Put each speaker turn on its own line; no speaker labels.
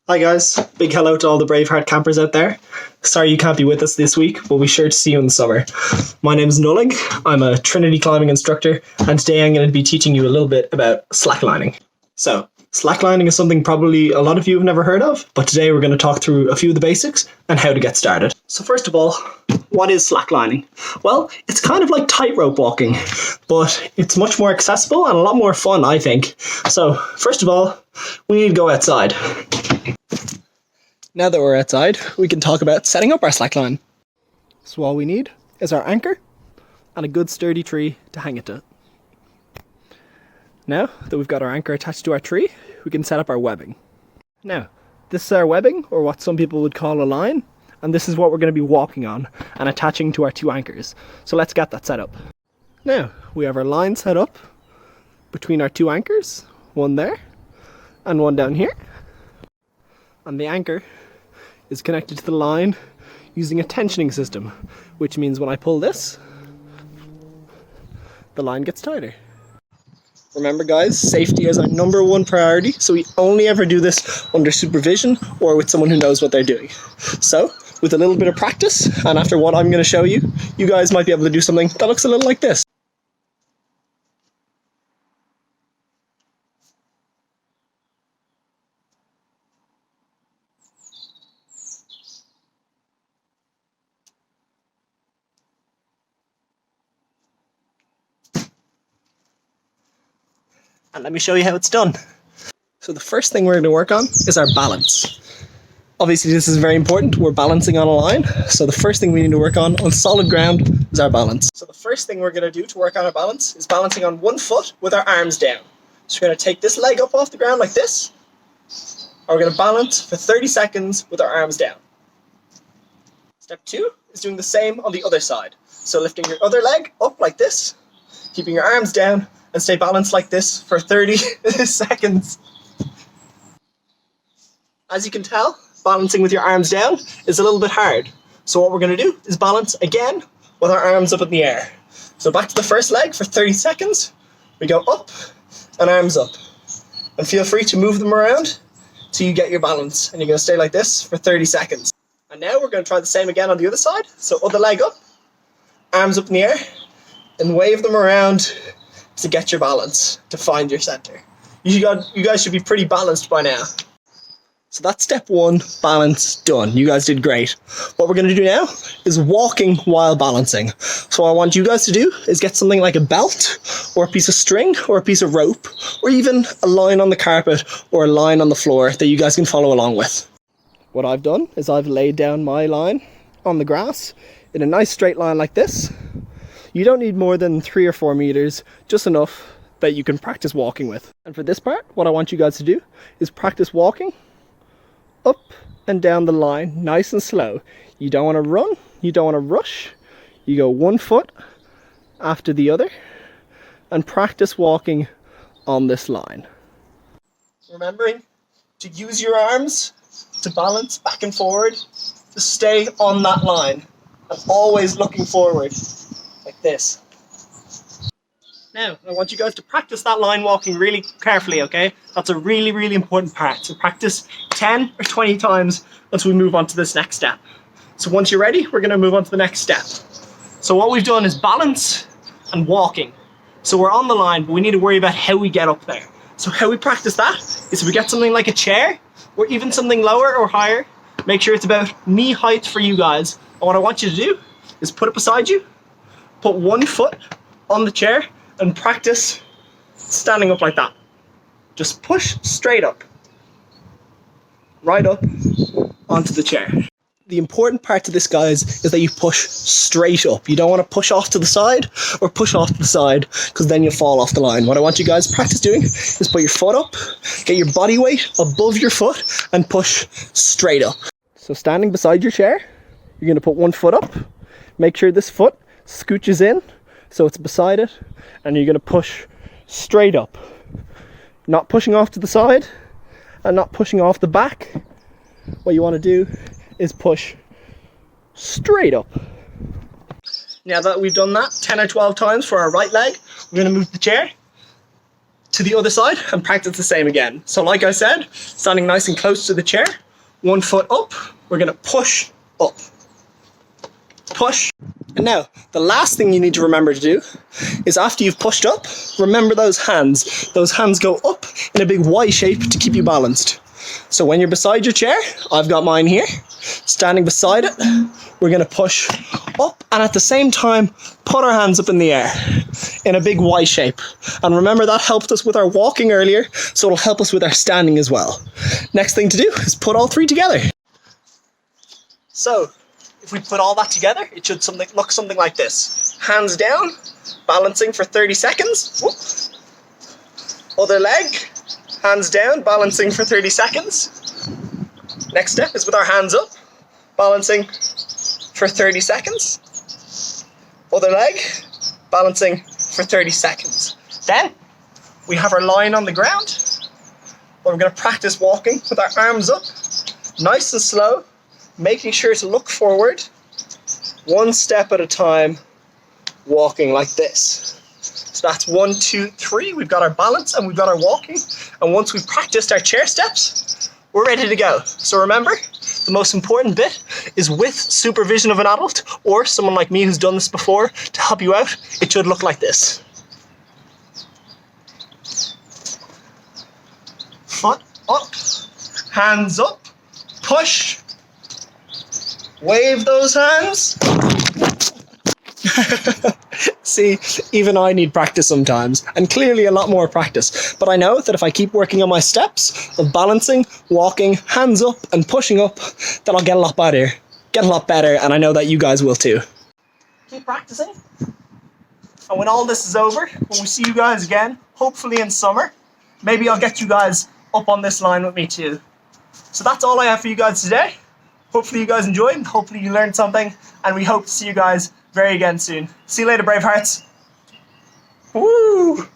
Hi guys, big hello to all the Braveheart campers out there. Sorry you can't be with us this week, but we'll be sure to see you in the summer. My name is Nollaig, I'm a Trinity climbing instructor, and today I'm going to be teaching you a little bit about slacklining. So, slacklining is something probably a lot of you have never heard of, but today we're going to talk through a few of the basics and how to get started. So first of all, what is slacklining? Well, it's kind of like tightrope walking, but it's much more accessible and a lot more fun, I think. So, first of all, we need to go outside. Now that we're outside, we can talk about setting up our slackline. So all we need is our anchor and a good sturdy tree to hang it to. Now that we've got our anchor attached to our tree, we can set up our webbing. Now, this is our webbing, or what some people would call a line, and this is what we're going to be walking on and attaching to our two anchors. So let's get that set up. Now, we have our line set up between our two anchors, one there and one down here. And the anchor is connected to the line using a tensioning system, which means when I pull this, the line gets tighter. Remember guys, safety is our #1 priority, so we only ever do this under supervision or with someone who knows what they're doing. So, with a little bit of practice, and after what I'm going to show you, you guys might be able to do something that looks a little like this. And let me show you how it's done. So the first thing we're going to work on is our balance. Obviously this is very important, we're balancing on a line, so the first thing we need to work on solid ground is our balance. So the first thing we're going to do to work on our balance is balancing on one foot with our arms down. So we're going to take this leg up off the ground like this, and we're going to balance for 30 seconds with our arms down. Step 2 is doing the same on the other side. So lifting your other leg up like this, keeping your arms down, and stay balanced like this for 30 seconds. As you can tell, balancing with your arms down is a little bit hard. So what we're going to do is balance again with our arms up in the air. So back to the first leg for 30 seconds. We go up and arms up. And feel free to move them around till you get your balance. And you're going to stay like this for 30 seconds. And now we're going to try the same again on the other side. So other leg up, arms up in the air, and wave them around to get your balance, to find your center. You guys should be pretty balanced by now. So that's step 1, balance, done. You guys did great. What we're going to do now is walking while balancing. So what I want you guys to do is get something like a belt, or a piece of string, or a piece of rope, or even a line on the carpet, or a line on the floor that you guys can follow along with. What I've done is I've laid down my line on the grass in a nice straight line like this. You don't need more than 3 or 4 meters, just enough that you can practice walking with. And for this part, what I want you guys to do is practice walking up and down the line, nice and slow. You don't want to run, you don't want to rush. You go one foot after the other and practice walking on this line. Remembering to use your arms to balance back and forward, to stay on that line and always looking forward. Like this. Now, I want you guys to practice that line walking really carefully, okay? That's a really, really important part. So practice 10 or 20 times until we move on to this next step. So once you're ready, we're going to move on to the next step. So what we've done is balance and walking. So we're on the line, but we need to worry about how we get up there. So how we practice that is we get something like a chair, or even something lower or higher. Make sure it's about knee height for you guys. And what I want you to do is put it beside you, put one foot on the chair and practice standing up like that. Just push straight up. Right up onto the chair. The important part to this, guys, is that you push straight up. You don't want to push off to the side or push off to the side, because then you'll fall off the line. What I want you guys to practice doing is put your foot up, get your body weight above your foot and push straight up. So standing beside your chair, you're going to put one foot up. Make sure this foot scooches in so it's beside it, and you're going to push straight up, not pushing off to the side and not pushing off the back. What you want to do is push straight up. Now that we've done that 10 or 12 times for our right leg, we're going to move the chair to the other side and practice the same again. So like I said, standing nice and close to the chair, 1 foot up, we're gonna push up. Push. And now, the last thing you need to remember to do is after you've pushed up, remember those hands. Those hands go up in a big Y shape to keep you balanced. So when you're beside your chair, I've got mine here, standing beside it, we're going to push up and at the same time put our hands up in the air in a big Y shape. And remember that helped us with our walking earlier, so it'll help us with our standing as well. Next thing to do is put all three together. So if we put all that together, it should look something like this. Hands down, balancing for 30 seconds. Whoop. Other leg, hands down, balancing for 30 seconds. Next step is with our hands up, balancing for 30 seconds. Other leg, balancing for 30 seconds. Then we have our line on the ground, where we're going to practice walking with our arms up, nice and slow, making sure to look forward, 1 step at a time, walking like this. So that's 1, 2, 3. We've got our balance and we've got our walking. And once we've practiced our chair steps, we're ready to go. So remember, the most important bit is with supervision of an adult or someone like me who's done this before to help you out. It should look like this. Foot up, hands up, push, wave those hands. See, even I need practice sometimes, and clearly a lot more practice. But I know that if I keep working on my steps of balancing, walking, hands up, and pushing up, that I'll get a lot better. And I know that you guys will too. Keep practicing. And when all this is over, when we see you guys again, hopefully in summer, maybe I'll get you guys up on this line with me too. So that's all I have for you guys today. Hopefully you guys enjoyed, hopefully you learned something, and we hope to see you guys very again soon. See you later, Bravehearts. Woo!